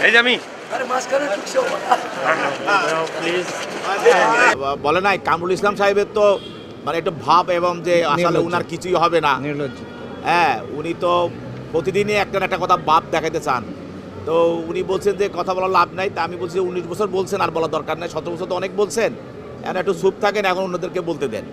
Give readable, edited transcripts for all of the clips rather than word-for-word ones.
এই যে আমি বলে নাই কামরুল ইসলাম সাহেবের তো মানে একটু ভাব এবং যে আসলে উনার কিছুই হবে না, হ্যাঁ উনি তো প্রতিদিনই একটা না একটা কথা ভাব দেখাইতে চান। তো উনি বলছেন যে কথা বলার লাভ নাই, তা আমি বলছি 19 বছর বলছেন আর বলা দরকার নাই, 17 বছর তো অনেক বলছেন, এখন একটু চুপ থাকেন, এখন অন্যদেরকে বলতে দেন।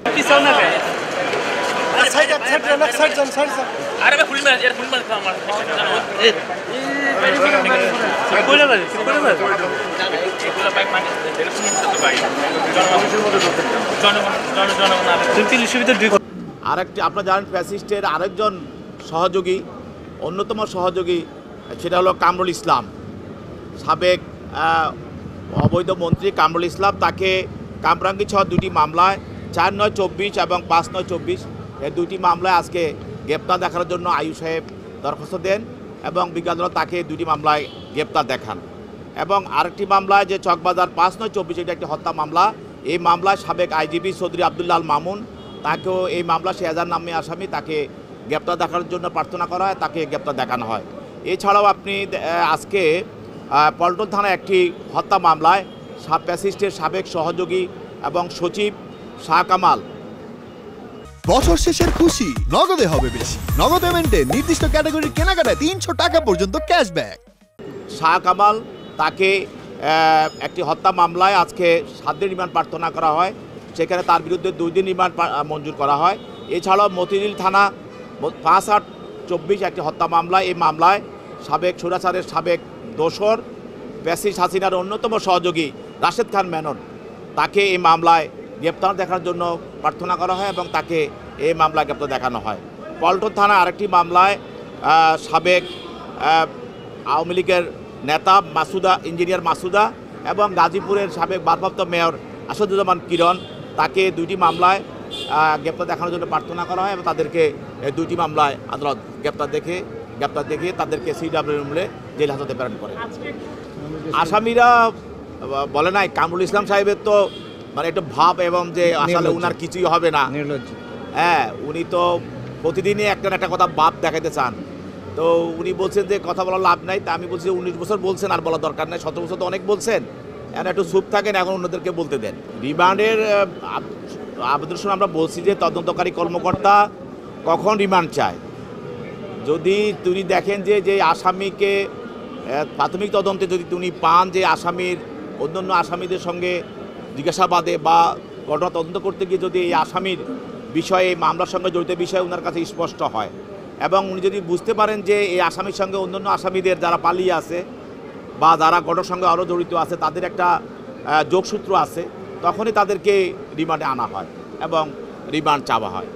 আরেকটি আপনারা জানেন ফ্যাসিস্টের আরেকজন সহযোগী, অন্যতম সহযোগী সেটা হলো কামরুল ইসলাম, সাবেক অবৈধ মন্ত্রী কামরুল ইসলাম। তাকে কামরাঙ্গী সহ দুটি মামলায় 4/9/24 এবং 5/9/24 এই দুটি মামলায় আজকে গ্রেপ্তার দেখানোর জন্য আয়ু সাহেব দরখাস্ত দেন এবং বিজ্ঞান আদালত তাকে দুটি মামলায় গ্রেপ্তার দেখান। এবং আরেকটি মামলায় যে চকবাজার 5/9/24 এটা একটি হত্যা মামলা, এই মামলায় সাবেক আইজিপি চৌধুরী আবদুল্লাহ আল মামুন তাকেও এই মামলা শেহজাদ নামে আসামি, তাকে গ্রেপ্তার দেখানোর জন্য প্রার্থনা করা হয়, তাকে গ্রেপ্তার দেখানো হয়। এছাড়াও আপনি আজকে পল্টন থানায় একটি হত্যা মামলায় ফ্যাসিস্টের সাবেক সহযোগী এবং সচিব শাহ কামাল। বছর শেষের খুশি নগদে হবে বেশি, নগদ পেমেন্টে নির্দিষ্ট ক্যাটাগরির কেনাকাটায় 300 টাকা পর্যন্ত ক্যাশব্যাক। শাহ কামাল তাকে একটি হত্যা মামলায় আজকে 7 দিন রিমান্ড প্রার্থনা করা হয়, সেখানে তার বিরুদ্ধে 2 দিন রিমান্ড মঞ্জুর করা হয়। এছাড়াও মতিঝিল থানা 5/8/24 একটি হত্যা মামলা, এই মামলায় সাবেক সুরাচারের সাবেক দোসর ফ্যাসিস্ট হাসিনার অন্যতম সহযোগী রাশেদ খান মেনন, তাকে এই মামলায় গ্রেপ্তার দেখার জন্য প্রার্থনা করা হয় এবং তাকে এই মামলায় গ্রেপ্তার দেখানো হয়। পল্টন থানা আরেকটি মামলায় সাবেক আওয়ামী লীগের নেতা মাসুদা ইঞ্জিনিয়ার মাসুদা এবং গাজীপুরের সাবেক ভারপ্রাপ্ত মেয়র আসাদুজ্জামান কিরণ, তাকে দুইটি মামলায় গ্রেপ্তার দেখানোর জন্য প্রার্থনা করা হয় এবং তাদেরকে দুইটি মামলায় আদালত গ্রেপ্তার দেখিয়ে তাদেরকে CWMলে জেল হাজতে প্রেরণ করে। আসামিরা বলে নাই কামরুল ইসলাম সাহেবের তো মানে একটু ভাব এবং যে আসলে উনার কিছুই হবে না, হ্যাঁ উনি তো প্রতিদিনই একটা না একটা কথা ভাব দেখাইতে চান। তো উনি বলছেন যে কথা বলার লাভ নাই, তা আমি বলছি 19 বছর বলছেন আর বলা দরকার নাই, 17 বছর তো অনেক বলছেন, এখন একটু চুপ থাকেন, এখন অন্যদেরকে বলতে দেন। রিমান্ডের আবেদন শুনে আমরা বলছি যে তদন্তকারী কর্মকর্তা কখন রিমান্ড চায়, যদি তিনি দেখেন যে আসামিকে প্রাথমিক তদন্তে যদি তিনি পান যে আসামির অন্যান্য আসামিদের সঙ্গে জিজ্ঞাসাবাদে বা ঘটনা তদন্ত করতে গিয়ে যদি এই আসামির বিষয়ে মামলার সঙ্গে জড়িত বিষয়ে ওনার কাছে স্পষ্ট হয় এবং উনি যদি বুঝতে পারেন যে এই আসামির সঙ্গে অন্যান্য আসামিদের যারা পালিয়ে আছে বা যারা ঘটনার সঙ্গে আরও জড়িত আছে তাদের একটা যোগসূত্র আছে, তখনই তাদেরকে রিমান্ডে আনা হয় এবং রিমান্ড চাওয়া হয়।